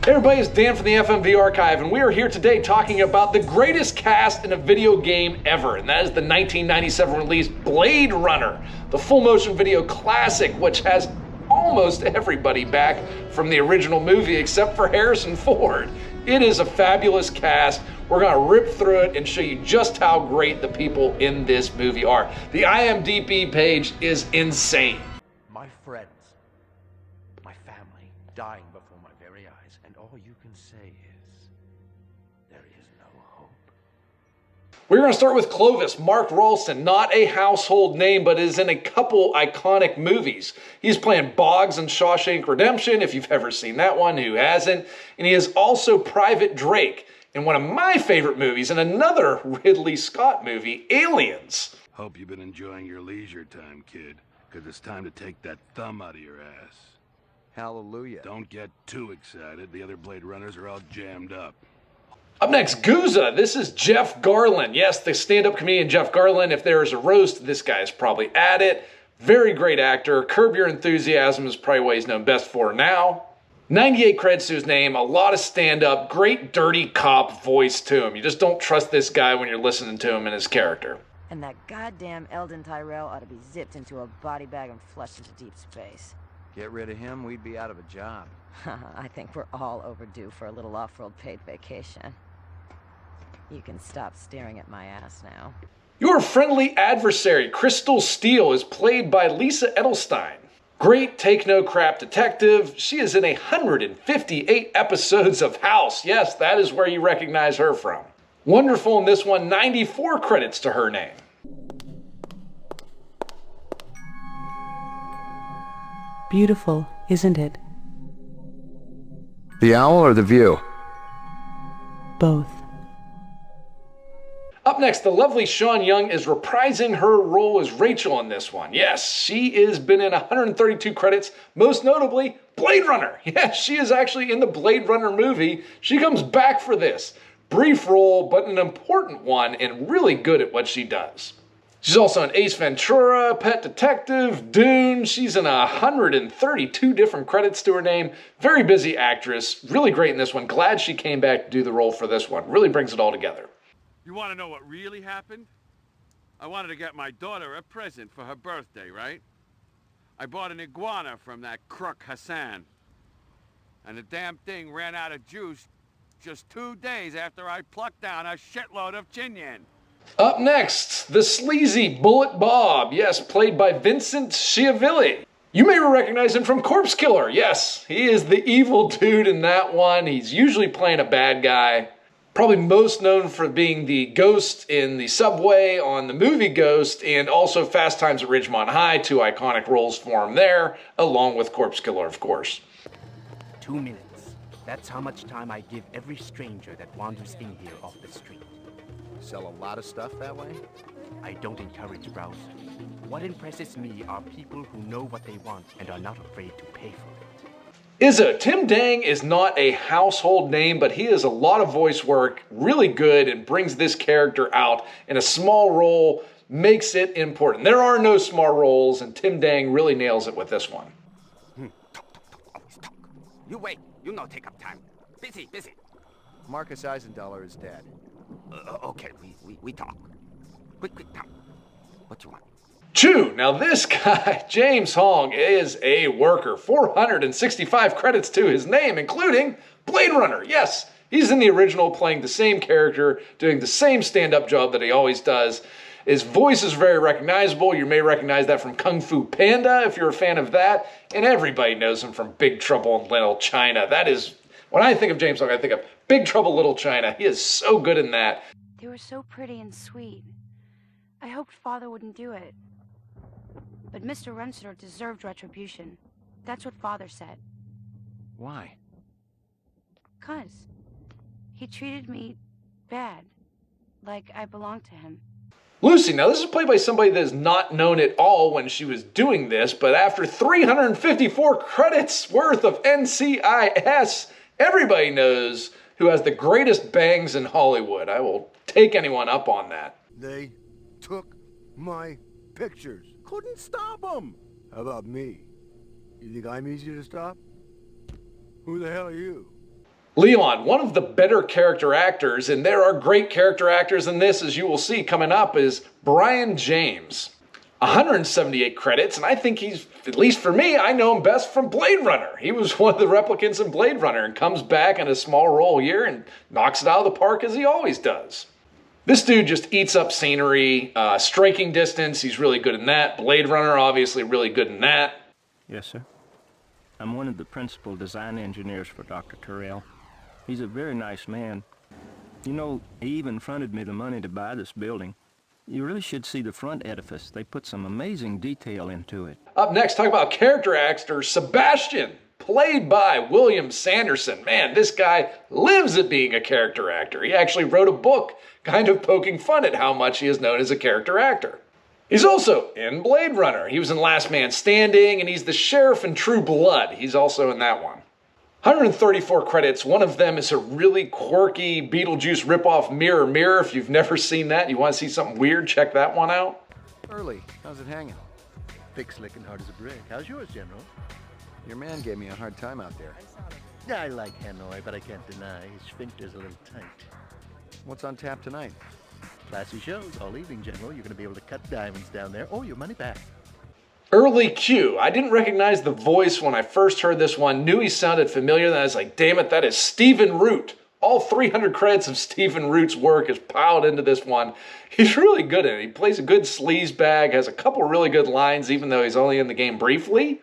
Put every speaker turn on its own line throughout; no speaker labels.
Hey everybody, it's Dan from the FMV Archive, and we are here today talking about the greatest cast in a video game ever, and that is the 1997 release Blade Runner, the full motion video classic, which has almost everybody back from the original movie except for Harrison Ford. It is a fabulous cast. We're gonna rip through it and show you just how great the people in this movie are. The IMDb page is insane.
My friends, my family, dying before my very eyes, and all you can say is, there is no hope.
We're going to start with Clovis, Mark Rolston, not a household name, but is in a couple iconic movies. He's playing Boggs in Shawshank Redemption, if you've ever seen that one, who hasn't? And he is also Private Drake in one of my favorite movies, in another Ridley Scott movie, Aliens.
Hope you've been enjoying your leisure time, kid, because it's time to take that thumb out of your ass.
Hallelujah.
Don't get too excited. The other Blade Runners are all jammed up.
Up next, Guza. This is Jeff Garlin. Yes, the stand-up comedian Jeff Garlin. If there is a roast, this guy is probably at it. Very great actor. Curb Your Enthusiasm is probably what he's known best for now. 98 credits to his name, a lot of stand-up, great dirty cop voice to him. You just don't trust this guy when you're listening to him and his character.
And that goddamn Eldon Tyrell ought to be zipped into a body bag and flushed into deep space.
Get rid of him, we'd be out of a job.
I think we're all overdue for a little off-world paid vacation. You can stop staring at my ass now.
Your friendly adversary, Crystal Steele, is played by Lisa Edelstine. Great take-no-crap detective. She is in 158 episodes of House. Yes, that is where you recognize her from. Wonderful in this one, 94 credits to her name.
Beautiful, isn't it?
The Owl or The View?
Both.
Up next, the lovely Sean Young is reprising her role as Rachel in this one. Yes, she has been in 132 credits, most notably Blade Runner. Yes, she is actually in the Blade Runner movie. She comes back for this. Brief role, but an important one, and really good at what she does. She's also in Ace Ventura, Pet Detective, Dune. She's in 132 different credits to her name. Very busy actress, really great in this one. Glad she came back to do the role for this one. Really brings it all together.
You want to know what really happened? I wanted to get my daughter a present for her birthday, right? I bought an iguana from that crook Hassan. And the damn thing ran out of juice just 2 days after I plucked down a shitload of Chinyan.
Up next, the sleazy Bullet Bob. Yes, played by Vincent Schiavelli. You may recognize him from Corpse Killer. Yes, he is the evil dude in that one. He's usually playing a bad guy. Probably most known for being the ghost in the subway on the movie Ghost, and also Fast Times at Ridgemont High, two iconic roles for him there, along with Corpse Killer, of course.
2 minutes. That's how much time I give every stranger that wanders in here off the street.
Sell a lot of stuff that way?
I don't encourage browsing. What impresses me are people who know what they want and are not afraid to pay for it.
Izzo. Tim Dang is not a household name, but he has a lot of voice work, really good, and brings this character out in a small role, makes it important. There are no small roles, and Tim Dang really nails it with this one.
Talk, always talk. You wait, you no take up time. Busy.
Marcus Eisendler is dead.
Okay, we talk. Quick, talk. What you want?
Chew. Now this guy, James Hong, is a worker. 465 credits to his name, including Blade Runner. Yes, he's in the original playing the same character, doing the same stand-up job that he always does. His voice is very recognizable. You may recognize that from Kung Fu Panda if you're a fan of that. And everybody knows him from Big Trouble in Little China. That is, when I think of James Hong, I think of Big Trouble Little China. He is so good in that.
They were so pretty and sweet. I hoped Father wouldn't do it. But Mr. Runstor deserved retribution. That's what Father said.
Why?
'Cause he treated me bad. Like I belonged to him.
Lucy. Now this is played by somebody that is not known at all when she was doing this, but after 354 credits worth of NCIS, everybody knows who has the greatest bangs in Hollywood. I will take anyone up on that.
They took my pictures. Couldn't stop them. How about me? You think I'm easy to stop? Who the hell are you?
Leon, one of the better character actors, and there are great character actors in this, as you will see coming up, is Brian James. 178 credits, and I think he's, at least for me, I know him best from Blade Runner. He was one of the replicants in Blade Runner and comes back in a small role here and knocks it out of the park as he always does. This dude just eats up scenery, striking distance, he's really good in that. Blade Runner, obviously really good in that.
Yes, sir. I'm one of the principal design engineers for Dr. Terrell. He's a very nice man. You know, he even fronted me the money to buy this building. You really should see the front edifice. They put some amazing detail into it.
Up next, talk about character actor Sebastian, played by William Sanderson. Man, this guy lives at being a character actor. He actually wrote a book kind of poking fun at how much he is known as a character actor. He's also in Blade Runner. He was in Last Man Standing, and he's the sheriff in True Blood. He's also in that one. 134 credits. One of them is a really quirky Beetlejuice ripoff Mirror Mirror. If you've never seen that, you want to see something weird, check that one out.
Early, how's it hanging?
Thick, slick, and hard as a brick. How's yours, General?
Your man gave me a hard time out there.
I like Hanoi, but I can't deny his sphincter's a little tight.
What's on tap tonight?
Classy shows all evening, General. You're going to be able to cut diamonds down there or your money back.
Early Q. I didn't recognize the voice when I first heard this one. Knew he sounded familiar, then I was like, damn it, that is Stephen Root. All 300 credits of Stephen Root's work is piled into this one. He's really good at it. He plays a good sleazebag, has a couple really good lines, even though he's only in the game briefly.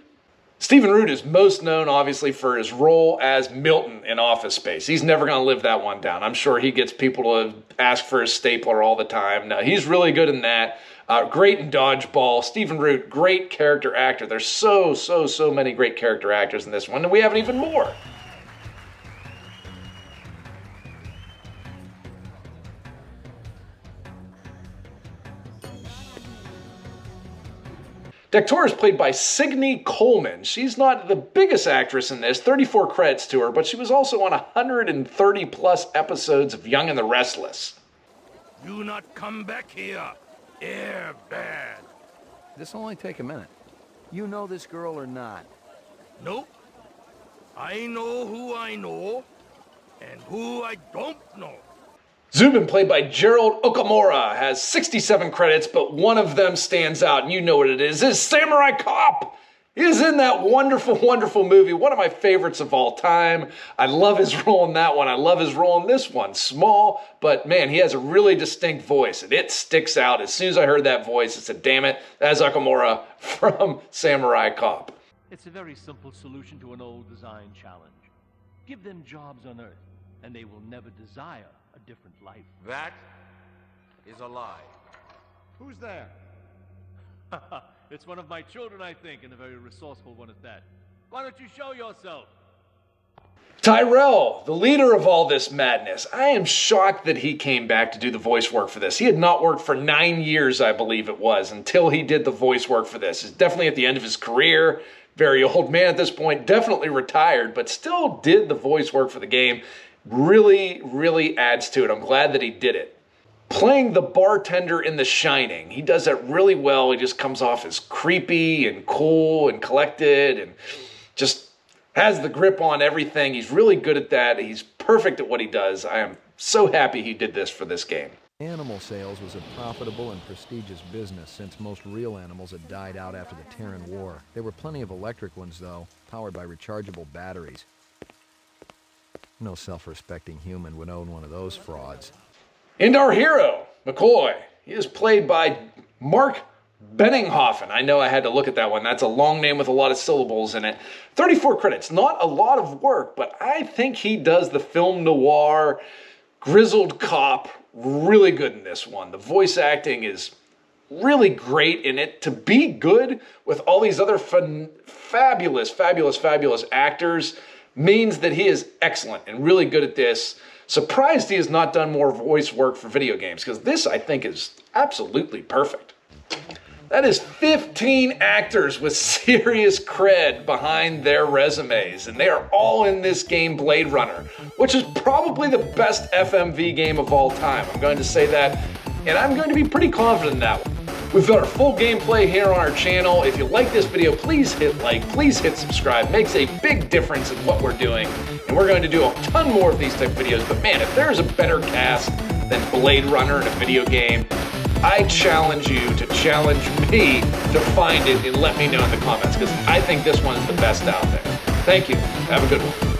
Stephen Root is most known, obviously, for his role as Milton in Office Space. He's never going to live that one down. I'm sure he gets people to ask for his stapler all the time. No, he's really good in that. Great in Dodgeball. Stephen Root, great character actor. There's so many great character actors in this one, and we have even more. Dectora is played by Signe Coleman. She's not the biggest actress in this, 34 credits to her, but she was also on 130 plus episodes of Young and the Restless.
Do not come back here. Air bad.
This'll only take a minute. You know this girl or not?
Nope. I know who I know and who I don't know.
Zubin, played by Gerald Okamura, has 67 credits, but one of them stands out, and you know what it is. It's Samurai Cop! He is in that wonderful, wonderful movie, one of my favorites of all time. I love his role in that one. I love his role in this one. Small, but man, he has a really distinct voice, and it sticks out. As soon as I heard that voice, I said, damn it, that's Okamura from Samurai Cop.
It's a very simple solution to an old design challenge. Give them jobs on Earth, and they will never desire a different life.
That is a lie.
Who's there? It's one of my children, I think, and a very resourceful one at that. Why don't you show yourself?
Tyrell, the leader of all this madness. I am shocked that he came back to do the voice work for this. He had not worked for 9 years, I believe it was, until he did the voice work for this. He's definitely at the end of his career. Very old man at this point, definitely retired, but still did the voice work for the game. Really adds to it. I'm glad that he did it. Playing the bartender in The Shining, he does that really well. He just comes off as creepy and cool and collected and just has the grip on everything. He's really good at that. He's perfect at what he does. I am so happy he did this for this game.
Animal sales was a profitable and prestigious business since most real animals had died out after the Terran War. There were plenty of electric ones, though, powered by rechargeable batteries. No self-respecting human would own one of those frauds.
And our hero, McCoy, he is played by Mark Benninghoffen. I know I had to look at that one. That's a long name with a lot of syllables in it. 34 credits, not a lot of work, but I think he does the film noir, grizzled cop, really good in this one. The voice acting is really great in it. To be good with all these other fabulous actors means that he is excellent and really good at this. Surprised he has not done more voice work for video games, because this, I think, is absolutely perfect. That is 15 actors with serious cred behind their resumes, and they are all in this game Blade Runner, which is probably the best FMV game of all time. I'm going to say that, and I'm going to be pretty confident in that one. We've got our full gameplay here on our channel. If you like this video, please hit like, please hit subscribe. It makes a big difference in what we're doing. And And we're going to do a ton more of these type of videos. But man, if there's a better cast than Blade Runner in a video game, I challenge you to challenge me to find it and let me know in the comments, because I think this one is the best out there. Thank you. Have a good one.